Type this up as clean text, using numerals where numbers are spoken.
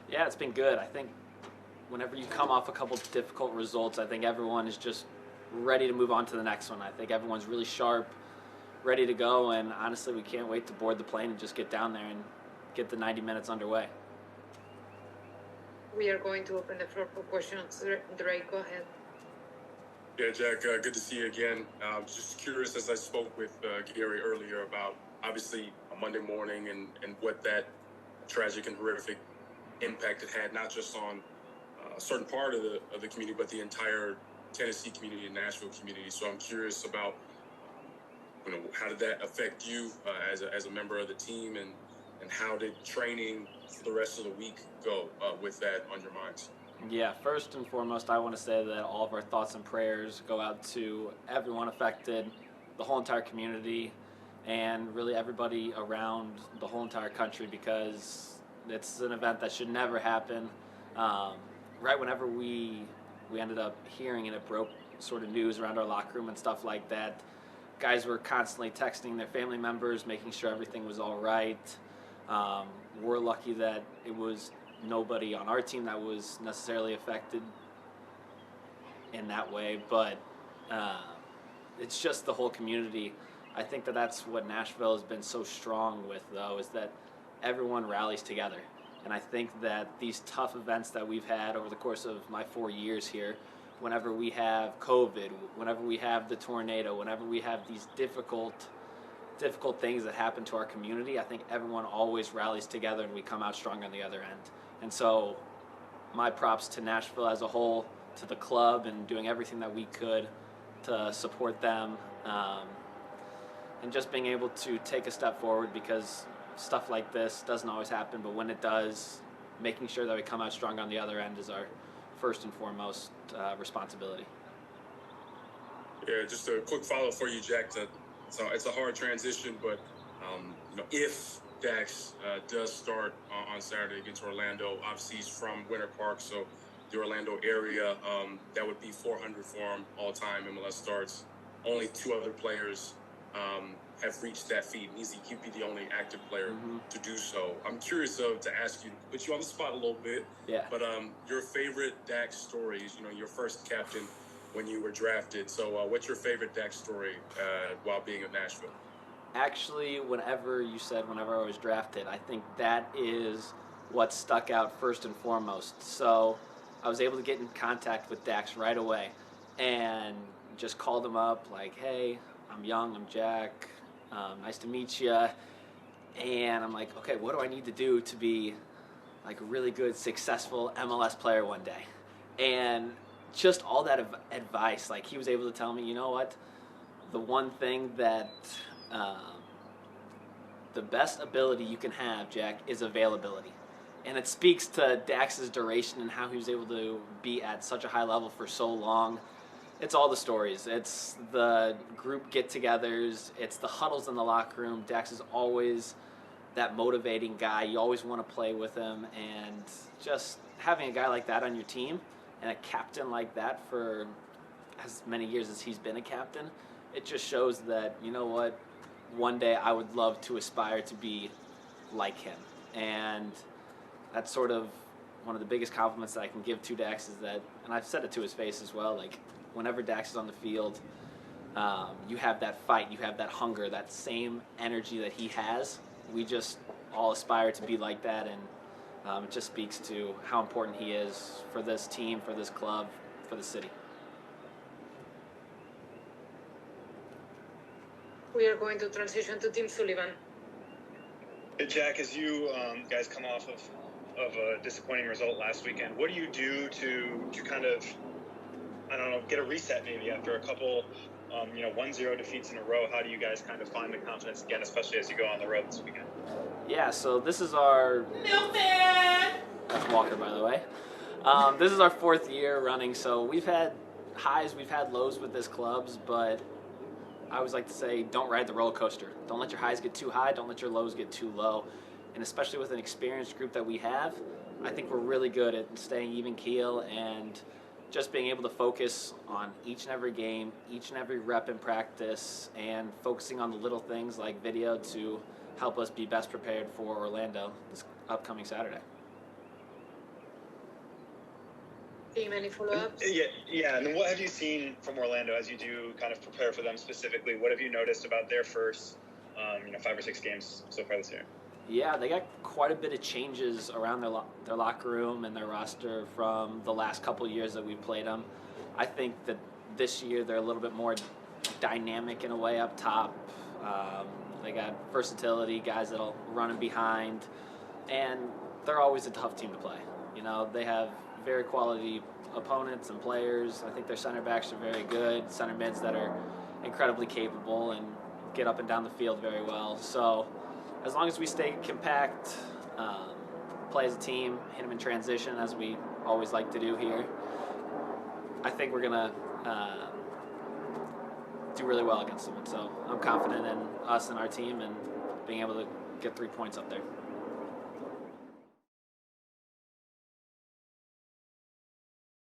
Yeah, it's been good. I think whenever you come off a couple difficult results, I think everyone is just ready to move on to the next one. I think everyone's really sharp, ready to go, and honestly, we can't wait to board the plane and just get down there and get the 90 minutes underway. We are going to open the floor for questions. Drake, go ahead. Yeah, Jack, good to see you again. Just curious, as I spoke with Gary earlier about obviously a Monday morning and what that tragic and horrific impact it had, not just on a certain part of the community, but the entire Tennessee community and Nashville community. So I'm curious about, how did that affect you as a member of the team, and how did training for the rest of the week go with that on your minds? Yeah, first and foremost, I want to say that all of our thoughts and prayers go out to everyone affected, the whole entire community, and really everybody around the whole entire country, because it's an event that should never happen. Right whenever we ended up hearing, and it broke sort of news around our locker room and stuff like that, guys were constantly texting their family members, making sure everything was all right. We're lucky that it was nobody on our team that was necessarily affected in that way, but it's just the whole community. I think that that's what Nashville has been so strong with, though, is that everyone rallies together. And I think that these tough events that we've had over the course of my 4 years here, whenever we have COVID, whenever we have the tornado, whenever we have these difficult things that happen to our community, I think everyone always rallies together and we come out strong on the other end. And so my props to Nashville as a whole, to the club, and doing everything that we could to support them, and just being able to take a step forward, because stuff like this doesn't always happen, but when it does, making sure that we come out strong on the other end is our first and foremost responsibility. Yeah, just a quick follow for you, Jack. So it's a hard transition, but if Dax does start on Saturday against Orlando, obviously he's from Winter Park, so the Orlando area, that would be 400 for him all-time MLS starts. Only 2 other players have reached that feat, and he'd be the only active player to do so. I'm curious to ask you, put you on the spot a little bit, but your favorite Dax stories, your first captain when you were drafted. So what's your favorite Dax story while being in Nashville? Actually, whenever I was drafted, I think that is what stuck out first and foremost. So I was able to get in contact with Dax right away and just called him up like, hey, I'm young, I'm Jack, nice to meet you. And I'm like, okay, what do I need to do to be like a really good, successful MLS player one day? And just all that advice, like he was able to tell me, you know what, the one thing that the best ability you can have, Jack, is availability. And it speaks to Dax's duration and how he was able to be at such a high level for so long. It's all the stories. It's the group get-togethers. It's the huddles in the locker room. Dax is always that motivating guy. You always want to play with him. And just having a guy like that on your team and a captain like that for as many years as he's been a captain, it just shows that, you know what, one day I would love to aspire to be like him. And that's sort of one of the biggest compliments that I can give to Dax, is that, and I've said it to his face as well, like whenever Dax is on the field, you have that fight, you have that hunger, that same energy that he has. We just all aspire to be like that, and it just speaks to how important he is for this team, for this club, for the city. We are going to transition to Tim Sullivan. Hey, Jack, as you guys come off of a disappointing result last weekend, what do you do to kind of, I don't know, get a reset maybe after a couple 1-0 defeats in a row? How do you guys kind of find the confidence again, especially as you go on the road this weekend? Yeah, so this is our... Milton! That's Walker, by the way. This is our 4th year running, so we've had highs, we've had lows with this club, but I always like to say, don't ride the roller coaster. Don't let your highs get too high, don't let your lows get too low. And especially with an experienced group that we have, I think we're really good at staying even keel and just being able to focus on each and every game, each and every rep in practice, and focusing on the little things like video to help us be best prepared for Orlando this upcoming Saturday. Team, any follow-ups? Yeah. And then what have you seen from Orlando as you do kind of prepare for them specifically? What have you noticed about their first, 5 or 6 games so far this year? Yeah, they got quite a bit of changes around their locker room and their roster from the last couple years that we've played them. I think that this year they're a little bit more dynamic in a way up top. They got versatility, guys that'll run in behind, and they're always a tough team to play. They have very quality opponents and players. I think their center backs are very good, center mids that are incredibly capable and get up and down the field very well. So as long as we stay compact, play as a team, hit them in transition as we always like to do here, I think we're going to do really well against them. And so I'm confident in us and our team and being able to get 3 points up there.